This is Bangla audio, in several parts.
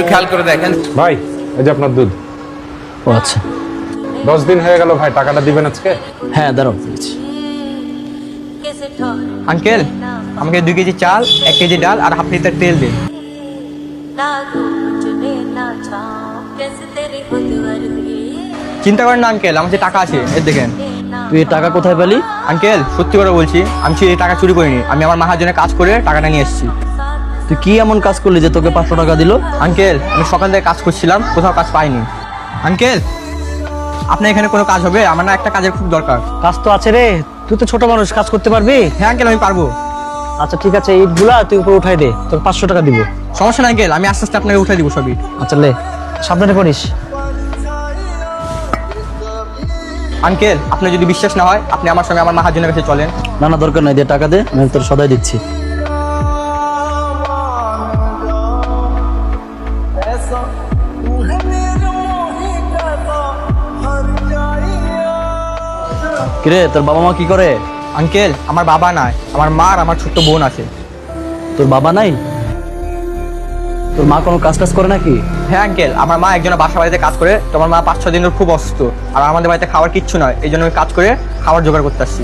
খেয়াল করে দেখেন ভাই, এই যে আপনার দুধ। ও আচ্ছা, 10 দিন হয়ে গেল ভাই, টাকাটা দিবেন আজকে? হ্যাঁ দাঁড়াও দিচ্ছি। আঙ্কেল, আমাকে 2 কেজি চাল, 1 কেজি ডাল আর হাফ লিটার তেল দিন। চিন্তা করেন না আঙ্কেল, আমার যে টাকা আছে এই দেখেন। তুই এই টাকা কোথায় পেলি? আঙ্কেল সত্যি করে বলছি, আমি এই টাকা চুরি করিনি, আমি আমার মহাজনের কাজ করে টাকাটা নিয়ে এসেছি। তুই কি এমন কাজ করলি যে তোকে 500 টাকা দিল? আঙ্কেল আমি সকাল থেকে কাজ করছিলাম, কোথাও কাজ পাইনি। আঙ্কেল আপনার এখানে কোনো কাজ হবে? আমার না একটা কাজের খুব দরকার। কাজ তো আছে রে, তুই তো ছোট মানুষ, কাজ করতে পারবি? হ্যাঁ আঙ্কেল আমি পারবো। আচ্ছা ঠিক আছে, ইটগুলা তুই উপরে উঠাই দে, তোর 500 টাকা দিব। সমস্যা নাই আঙ্কেল, আমি আস্তে আস্তে আপনাকে উঠে দিব সবই। আচ্ছা লে, সাবধানে করিস। আঙ্কেল আপনার যদি বিশ্বাস না হয়, আপনি আমার সঙ্গে আমার মহাজনের কাছে চলেন। না না দরকার নাই, দিয়ে টাকা দে, আমি তোর সদাই দিচ্ছি। কিরে তোর বাবা মা কি করে? আঙ্কেল আমার বাবা নাই, আমার মা আর আমার ছোট্ট বোন আছে। তোর বাবা নাই? তোর মা কোনো কাজ টাজ করে নাকি? হ্যাঁ আঙ্কেল, আমার মা একজনের বাসা বাড়িতে কাজ করে, তো আমার মা 5-6 দিনের খুব অসুস্থ, আর আমাদের বাড়িতে খাবার কিচ্ছু নয়, এই জন্য আমি কাজ করে খাবার জোগাড় করতে আসছি।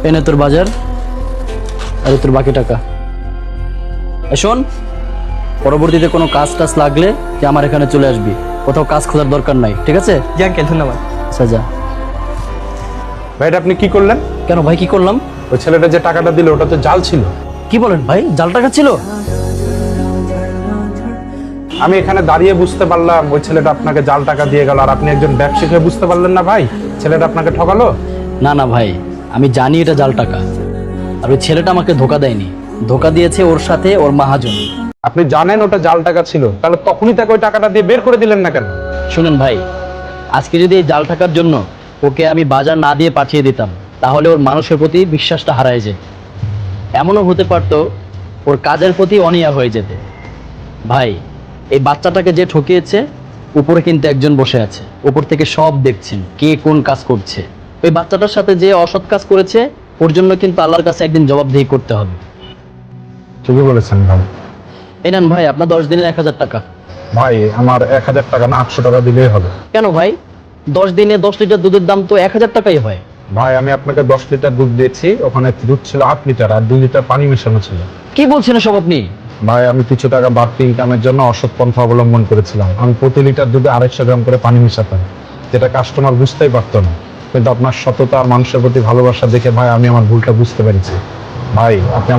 এনে তোর বাজার আর তোর বাকি টাকা। শোন, পরবর্তীতে কোনো কাজ টাজ লাগলে যে আমার এখানে চলে আসবি, কোথাও কাজ খোঁজার দরকার নাই, ঠিক আছে? জি আঙ্কেল ধন্যবাদ। আচ্ছা যা। ভাই, এটা আপনি কি করলেন? কেন ভাই, কি করলাম? ওই ছেলেটা যে টাকাটা দিল ওটা তো জাল ছিল। কি বলেন ভাই, জাল টাকা ছিল? আমি এখানে দাঁড়িয়ে বুঝতে পারলাম ওই ছেলেটা আপনাকে জাল টাকা দিয়ে গেল, আর আপনি একজন ব্যবসায়ী হয়ে বুঝতে পারলেন না ভাই ছেলেটা আপনাকে ঠকালো? না না ভাই, আমি জানি এটা জাল টাকা, আর ওই ছেলেটা আমাকে ধোকা দেয়নি, ধোকা দিয়েছে ওর সাথে ওর মহাজন। আপনি জানেন ওটা জাল টাকা ছিল, তাহলে তখনই তাকে ওই টাকাটা দিয়ে বের করে দিলেন না কেন? শুনেন ভাই, আজকে যদি এই জাল টাকার জন্য ওকে আমি বাজার না দিয়ে পাঠিয়ে দিতাম, তাহলে ওর মানুষের প্রতি বিশ্বাসটা হারায় যেত। এমনও হতে পারতো ওর কাজের প্রতি অনীহা হয়ে যেতে। ভাই, এই বাচ্চাটাকে যে ঠকিয়েছে, উপরে কিন্তু একজন বসে আছে, উপর থেকে সব দেখছেন কে কোন কাজ করছে। ওই বাচ্চাটার সাথে যে অসৎ কাজ করেছে, ওর জন্য কিন্তু আল্লাহর কাছে একদিন জবাবদিহি করতে হবে। ঠিকই বলেছেন ভাই। এই নেন ভাই, আপনার 10 দিনের 1000 টাকা। ভাই, আমার 1000 টাকা না 800 টাকা দিলেই হবে। কেন ভাই, 10 দিনে 10 লিটার দুধের দাম তো 1000 টাকাই হয়। ভাই, আমি আপনাকে 10 লিটার দুধ দিয়েছি, ওখানে দুধ ছিল 8 লিটার আর 2 লিটার পানি মেশানো ছিল। কি বলছেন সব আপনি? ভাই, আমি কিছু টাকা বাড়তি ইনকামের জন্য অসৎ পন্থা অবলম্বন করেছিলাম। আমি প্রতি লিটার দুধে 250 গ্রাম করে পানি মেশাতাম, যেটা কাস্টমার বুঝতেই পারতো না, কিন্তু আপনার সততা আর মানুষের প্রতি ভালোবাসা দেখে ভাই আমি আমার ভুলটা বুঝতে পেরেছি। ভাই, আপনি